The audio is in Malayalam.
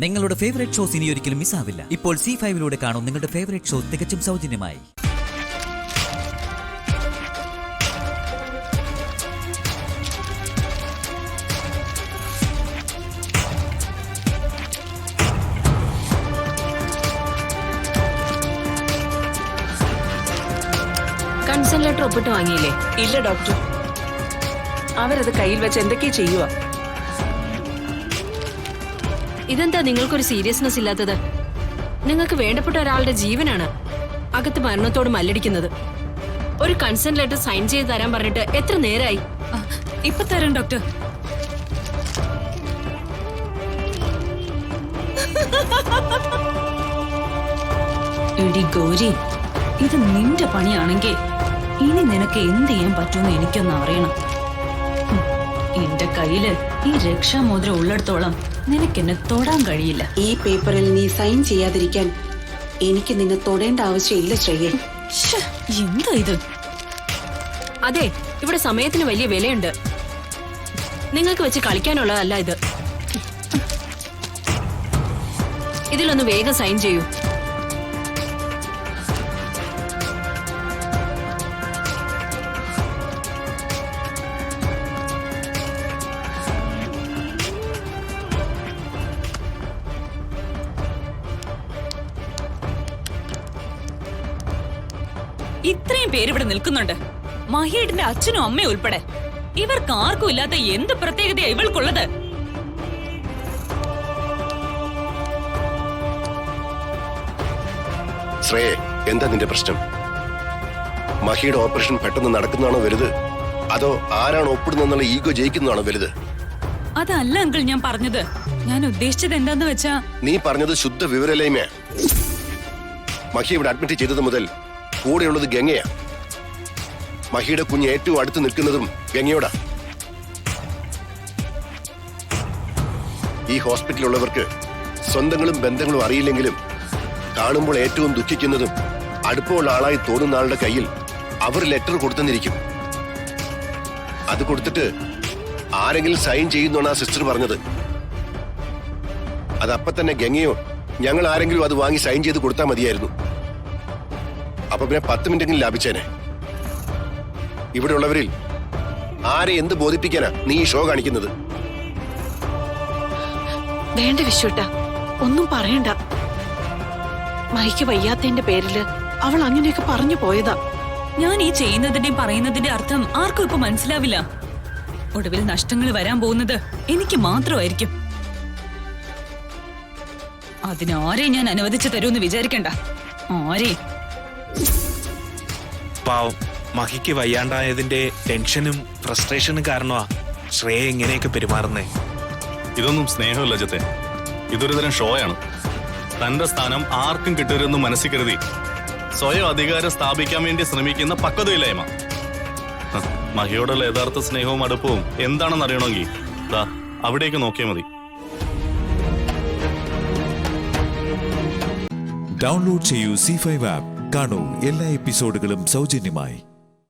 നിങ്ങളുടെ ഫേവറേറ്റ് ഷോസ് ഇനി ഒരിക്കലും മിസ്സാവില്ല. ഇപ്പോൾ C5 കാണും നിങ്ങളുടെ ഫേവറേറ്റ് ഷോ തികച്ചും സൗജന്യമായി. കൺസെന്റ് ലെറ്റർ ഒപ്പിട്ട് വാങ്ങിയില്ലേ? ഇല്ല ഡോക്ടർ, അവരത് കയ്യിൽ വെച്ച് എന്തൊക്കെയാ ചെയ്യുക? ഇതെന്താ നിങ്ങൾക്കൊരു സീരിയസ്നെസ് ഇല്ലാത്തത്? നിങ്ങൾക്ക് വേണ്ടപ്പെട്ട ഒരാളുടെ ജീവനാണ് അകത്ത് മരണത്തോട് മല്ലടിക്കുന്നത്. ഒരു കൺസെന്റ് ലെറ്റർ സൈൻ ചെയ്ത് തരാൻ പറഞ്ഞിട്ട് എത്ര നേരമായി? ഇപ്പൊ തരാം ഡോക്ടർ. എടി ഗൗരി, ഇത് നിന്റെ പണിയാണെങ്കിൽ ഇനി നിനക്ക് എന്ത് ചെയ്യാൻ പറ്റുമെന്ന് എനിക്കൊന്ന് അറിയണം. എന്റെ കയ്യില് ഈ രക്ഷാമോതിരം ഉള്ളിടത്തോളം നിനക്കെന്നെ തൊടാൻ കഴിയില്ല. ഈ പേപ്പറിൽ നീ സൈൻ ചെയ്യാതിരിക്കാൻ എനിക്ക് നിന്നെ തൊടേണ്ട ആവശ്യമില്ല ശ്രേയ. എന്താ ഇത്? അതെ, ഇവിടെ സമയത്തിന് വലിയ വിലയുണ്ട്. നിങ്ങൾക്ക് വെച്ച് കളിക്കാനുള്ളതല്ല ഇത്. ഇതിലൊന്ന് വേഗം സൈൻ ചെയ്യൂ. ഇത്രയും പേര് ഇവിടെ നിൽക്കുന്നുണ്ട്, മഹിയേട്ടന്റെ അച്ഛനും അമ്മയും ഉൾപ്പെടെ. ഇവർക്ക് ആർക്കും ഇല്ലാത്ത എന്ത് പ്രത്യേകതയാ ഇവൾക്കുള്ളത്? ശ്രേയ, എന്താ നിന്റെ പ്രശ്നം? മഹിയുടെ ഓപ്പറേഷൻ പെട്ടെന്ന് നടക്കുന്നതാണോ വലുത്, അതോ ആരാണ് ഒപ്പിടുന്നെന്നുള്ള ഈഗോ ജയിക്കുന്നതാണോ വലുത്? അതല്ല അങ്കിൾ ഞാൻ പറഞ്ഞത്. ഞാൻ ഉദ്ദേശിച്ചത് എന്താന്ന് വെച്ചാ, നീ പറഞ്ഞത് ശുദ്ധ വിവരലൈമയാ. മഹി ഇവിടെ അഡ്മിറ്റ് ചെയ്തത് മുതൽ കൂടെയുള്ളത് ഗംഗയാ. മഹിയുടെ കുഞ്ഞ് ഏറ്റവും അടുത്ത് നിൽക്കുന്നതും ഗംഗയോടാ. ഈ ഹോസ്പിറ്റലിലുള്ളവർക്ക് സ്വന്തങ്ങളും ബന്ധങ്ങളും അറിയില്ലെങ്കിലും കാണുമ്പോൾ ഏറ്റവും ദുഃഖിക്കുന്നതും അടുപ്പമുള്ള ആളായി തോന്നുന്ന ആളുടെ കയ്യിൽ അവർ ലെറ്റർ കൊടുത്തെന്നിരിക്കും. അത് കൊടുത്തിട്ട് ആരെങ്കിലും സൈൻ ചെയ്യുന്നാണ് ആ സിസ്റ്റർ പറഞ്ഞത്. അതപ്പൊ തന്നെ ഗംഗയോ ഞങ്ങൾ ആരെങ്കിലും അത് വാങ്ങി സൈൻ ചെയ്ത് കൊടുത്താൽ മതിയായിരുന്നു. അപ്പൊ പിന്നെ 10 മിനിറ്റെങ്കിലും ലാഭിച്ചേനെ. ഇവിടെ ഉള്ളവരിൽ ആരെ എന്ത് ബോധിപ്പിക്കാനാ നീ ഈ ഷോ കാണിക്കുന്നത്? വേണ്ട വിശ്വട്ട, ഒന്നും പറയണ്ട. മഹിക്ക് വയ്യാത്തതിന്റെ പേരില് അവൾ അങ്ങനെയൊക്കെ പറഞ്ഞു പോയതാ. ഞാൻ ഈ ചെയ്യുന്നതിന്റെയും പറയുന്നതിന്റെ അർത്ഥം ആർക്കും ഇപ്പൊ മനസ്സിലാവില്ല. ഒടുവിൽ നഷ്ടങ്ങൾ വരാൻ പോകുന്നത് എനിക്ക് മാത്രമായിരിക്കും. അതിനാരെയും ഞാൻ അനുവദിച്ചു തരൂന്ന് വിചാരിക്കണ്ട. ആരെയും. പാവം, മഹിക്ക് വയ്യാണ്ടായതിന്റെ ടെൻഷനും ഫ്രസ്ട്രേഷനും കാരണമാ ശ്രേയ ഇങ്ങനെയൊക്കെ പെരുമാറുന്നേ. ഇതൊന്നും സ്നേഹമല്ല ജത്തെ, ഇതൊരു തരം ഷോയാണ്. തന്റെ സ്ഥാനം ആർക്കും കിട്ടരുതെന്ന് മനസ്സിൽ കരുതി സ്വയം അധികാരം സ്ഥാപിക്കാൻ വേണ്ടി ശ്രമിക്കുന്ന പക്വതയില്ലായ്മ. മഹിയോടുള്ള യഥാർത്ഥ സ്നേഹവും അടുപ്പവും എന്താണെന്ന് അറിയണമെങ്കിൽ ദാ അവിടേക്ക് നോക്കിയാൽ മതി. ഡൗൺലോഡ് ചെയ്യൂ C5 ആപ്പ്. കാണൂ എല്ലാ എപ്പിസോഡുകളും സൗജന്യമായി.